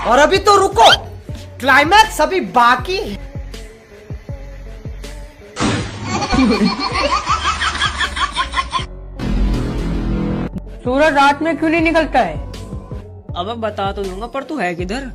और अभी तो रुको, क्लाइमैक्स अभी बाकी है। सूरज रात में क्यों नहीं निकलता है? अब बता तो दूंगा, पर तू है किधर?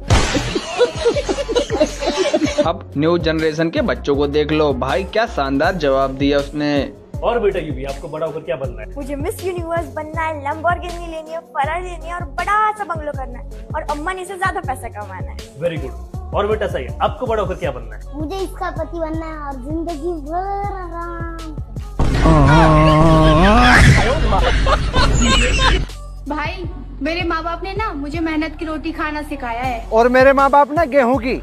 अब न्यू जनरेशन के बच्चों को देख लो भाई, क्या शानदार जवाब दिया उसने। और बेटा यूवी, आपको बड़ा होकर क्या बनना है? मुझे मिस यूनिवर्स बनना है, लैम्बोर्गिनी लेनी है, फरारी लेनी है और बड़ा सा बंगलो करना है और अम्मा ने से ज्यादा पैसा कमाना है। Very good. और बेटा सही है, आपको बड़ा होकर क्या बनना है? मुझे इसका पति बनना है और जिंदगी भर आराम। भाई मेरे माँ बाप ने ना मुझे मेहनत की रोटी खाना सिखाया है। और मेरे माँ बाप ने गेहूं की।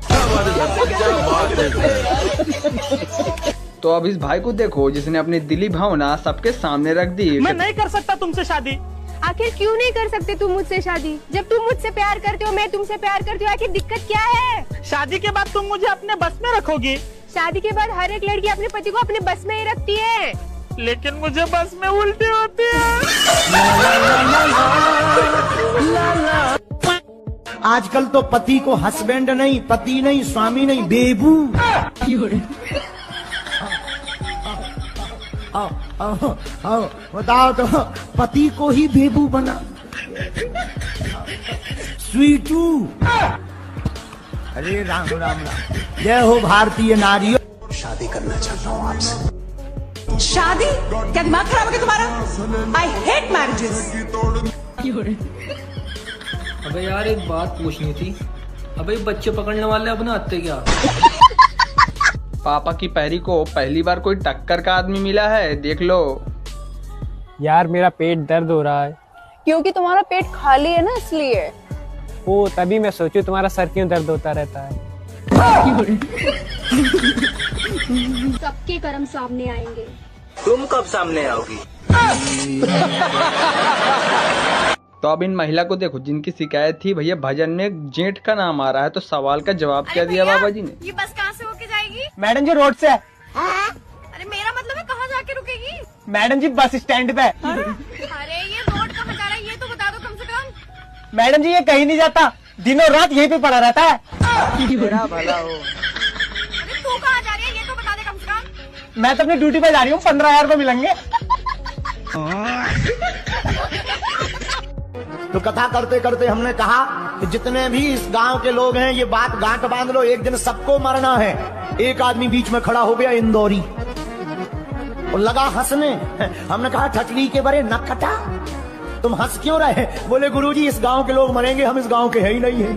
तो अब इस भाई को देखो जिसने अपनी दिली भावना सबके सामने रख दी। मैं नहीं कर सकता तुमसे शादी। आखिर क्यों नहीं कर सकते तुम मुझसे शादी? जब तुम मुझसे प्यार करते हो, मैं तुमसे प्यार करती हूँ, आखिर दिक्कत क्या है? शादी के बाद तुम मुझे अपने बस में रखोगी? शादी के बाद हर एक लड़की अपने पति को अपने बस में ही रखती है। लेकिन मुझे बस में उल्टी होती है। आजकल तो पति को हस्बैंड नहीं, पति नहीं, स्वामी नहीं, बेबू। बताओ तो, पति को ही बेबू बना। स्वीटू। अरे राम राम राम। जय हो भारतीय नारियों। शादी करना चाहता हूँ आपसे। शादी? क्या दिमाग खराब हो गया तुम्हारा? I hate marriages. अबे यार एक बात पूछनी थी, अबे बच्चे पकड़ने वाले अपना आते क्या? पापा की पैरी को पहली बार कोई टक्कर का आदमी मिला है, देख लो। यार मेरा पेट दर्द हो रहा है। क्योंकि तुम्हारा पेट खाली है ना, इसलिए। ओ तभी मैं सोचूं तुम्हारा सर क्यों दर्द होता रहता है। सबके कर्म सामने आएंगे। तुम कब सामने आओगी? तो अब इन महिला को देखो जिनकी शिकायत थी भैया भजन में जेठ का नाम आ रहा है, तो सवाल का जवाब क्या दिया बाबा जी ने? ये बस कहाँ से होके जाएगी? मैडम जी रोड से है। अरे मेरा मतलब है कहाँ जाके रुकेगी? मैडम जी बस स्टैंड पे है। अरे ये रोड का मजा रहा है, ये तो बता दो कम से कम। मैडम जी ये कहीं नहीं जाता, दिनों रात यहीं पे पड़ा रहता है। मेरा भला हो। अरे तू कहाँ जा रही है, ये तो बता दे कम से कम। मैं तो अपनी ड्यूटी पे जा रही हूँ, 15,000 रुपए मिलेंगे। तो कथा करते करते हमने कहा कि जितने भी इस गांव के लोग हैं, ये बात गांठ बांध लो, एक दिन सबको मरना है। एक आदमी बीच में खड़ा हो गया, इंदौरी, और लगा हंसने। हमने कहा ठटली के बरे न कटा, तुम हंस क्यों रहे? बोले गुरुजी इस गांव के लोग मरेंगे, हम इस गांव के है ही नहीं है।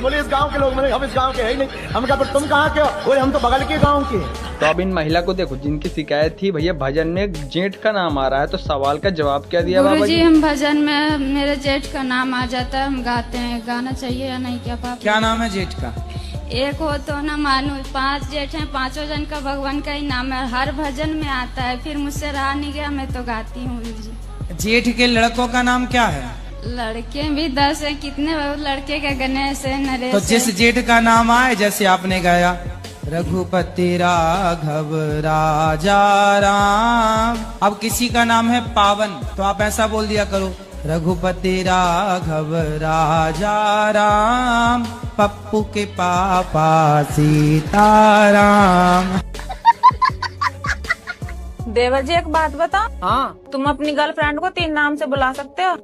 बोले इस गांव के लोग मरेंगे, हम इस गांव के है ही नहीं। हम कहा पर तुम कहाँ के हो? बोले हम तो बगल के गांव के। तो अब इन महिला को देखो जिनकी शिकायत थी भैया भजन में जेठ का नाम आ रहा है, तो सवाल का जवाब क्या दिया बाबा जी? हम भजन में मेरे जेठ का नाम आ जाता है, हम गाते हैं। गाना चाहिए या नहीं क्या पापा? क्या नाम है जेठ का? एक हो तो ना मानो, 5 जेठ हैं, 5 जन का भगवान का ही नाम है, हर भजन में आता है। फिर मुझसे रहा नहीं गया, मैं तो गाती हूँ जी। जेठ के लड़कों का नाम क्या है? लड़के भी 10 हैं। कितने लड़के के? गणेश है, नरेश। तो जिस जेठ का नाम आए, जैसे आपने गाया रघुपति राघव राजा राम, अब किसी का नाम है पावन, तो आप ऐसा बोल दिया करो रघुपति राघव राजा राम, पप्पू के पापा सीताराम। देवर जी एक बात बता। हाँ। तुम अपनी गर्लफ्रेंड को 3 नाम से बुला सकते हो।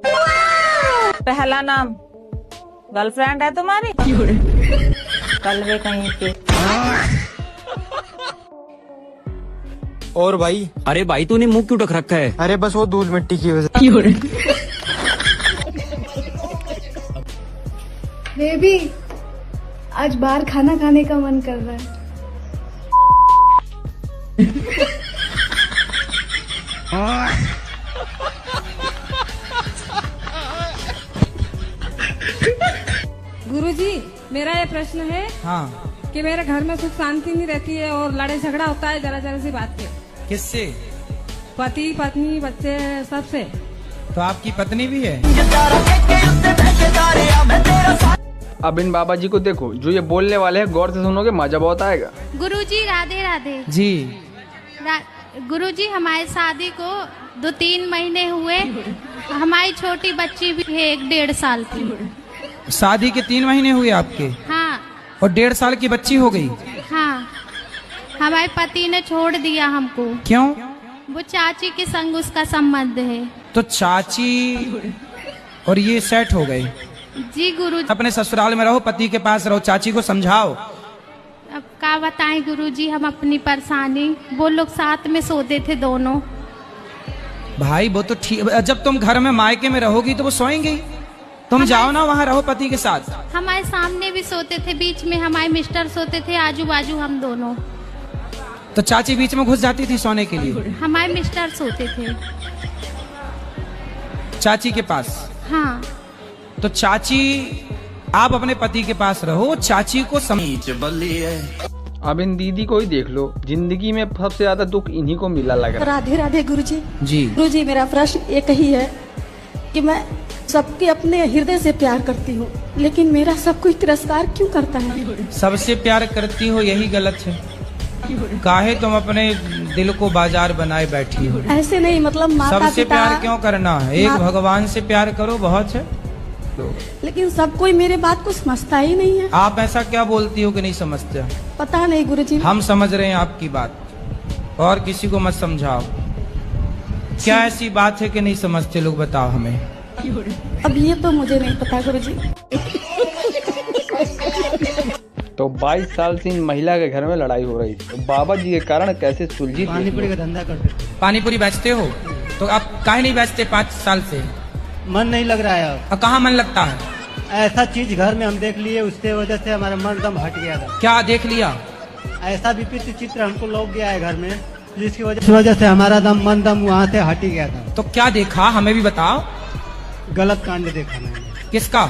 पहला नाम गर्लफ्रेंड है तुम्हारी, कल वे कहीं पे। और भाई? अरे भाई तूने मुंह क्यों ढक रखा है? अरे बस वो धूल मिट्टी की वजह से। बेबी आज बाहर खाना खाने का मन कर रहा है। गुरुजी मेरा ये प्रश्न है। हाँ। कि मेरे घर में सुख शांति नहीं रहती है और लड़ाई झगड़ा होता है जरा जरा सी बात पे। किससे? पति पत्नी बच्चे सबसे। तो आपकी पत्नी भी है? अब इन बाबा जी को देखो जो ये बोलने वाले हैं, गौर से सुनोगे मजा बहुत आएगा। गुरुजी राधे राधे जी। गुरुजी हमारी शादी को 2-3 महीने हुए। हमारी छोटी बच्ची भी है 1-1.5 साल की। शादी के 3 महीने हुए आपके? हाँ। और 1.5 साल की बच्ची हो गई? हाँ, हमारे पति ने छोड़ दिया हमको। क्यों? वो चाची के संग उसका संबंध है। तो चाची और ये सेट हो गए? जी गुरुजी। अपने ससुराल में रहो, पति के पास रहो, चाची को समझाओ। अब क्या बताएं गुरुजी हम अपनी परेशानी। वो लोग साथ में सोते थे दोनों। भाई वो तो ठीक, जब तुम घर में मायके में रहोगी तो वो सोएंगे। तुम जाओ ना वहाँ रहो पति के साथ। हमारे सामने भी सोते थे, बीच में हमारे मिस्टर सोते थे, आजू बाजू हम दोनों। तो चाची बीच में घुस जाती थी सोने के लिए? हमारे मिस्टर सोते थे चाची के पास। हाँ। तो चाची, आप अपने पति के पास रहो, चाची को समझ। अब इन दीदी को ही देख लो, जिंदगी में सबसे ज्यादा दुख इन्हीं को मिला लग रहा है। राधे राधे गुरुजी। जी गुरुजी, मेरा प्रश्न एक ही है कि मैं सबके अपने हृदय से प्यार करती हूँ, लेकिन मेरा सब कोई तिरस्कार क्यों करता है? सबसे प्यार करती हो यही गलत है। काहे तुम अपने दिल को बाजार बनाए बैठी हो? ऐसे नहीं, मतलब माता सबसे पिता। प्यार क्यों करना है? एक भगवान से प्यार करो, बहुत है। लेकिन सब कोई मेरे बात को समझता ही नहीं है। आप ऐसा क्या बोलती हो कि नहीं समझते? पता नहीं गुरुजी। हम समझ रहे हैं आपकी बात, और किसी को मत समझाओ। क्या ऐसी बात है कि नहीं समझते लोग, बताओ हमें। अब ये तो मुझे नहीं पता गुरुजी। तो 22 साल से इन महिला के घर में लड़ाई हो रही थी, तो बाबा जी के कारण कैसे सुलझी? पानीपुरी का धंधा करते। पानीपुरी बेचते हो? तो आप काहे नहीं बेचते 5 साल से? मन नहीं लग रहा है। अब कहाँ मन लगता है? ऐसा चीज घर में हम देख लिए, उसके वजह से हमारा मन दम हट गया था। क्या देख लिया? ऐसा विपरीत चित्र हमको लग गया है घर में, जिसकी वजह से हमारा मन दम वहाँ से हट ही गया था। तो क्या देखा, हमें भी बताओ। गलत कांड देखा मैंने। किसका?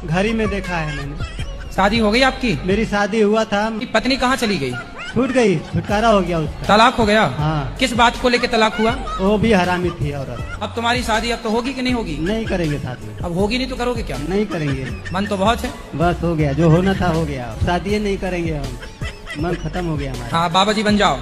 घर ही में देखा है मैंने। शादी हो गई आपकी? मेरी शादी हुआ था। पत्नी कहाँ चली गई? छूट गई, छुटकारा हो गया उसका। तलाक हो गया? हाँ। किस बात को लेके तलाक हुआ? वो भी हरामी थी औरत। अब तुम्हारी शादी अब तो होगी कि नहीं होगी? नहीं करेंगे शादी। अब होगी नहीं तो करोगे क्या? नहीं करेंगे। मन तो बहुत है। बस हो गया, जो होना था हो गया, शादी नहीं करेंगे हम, मन खत्म हो गया हमारा। हाँ बाबा जी बन जाओ।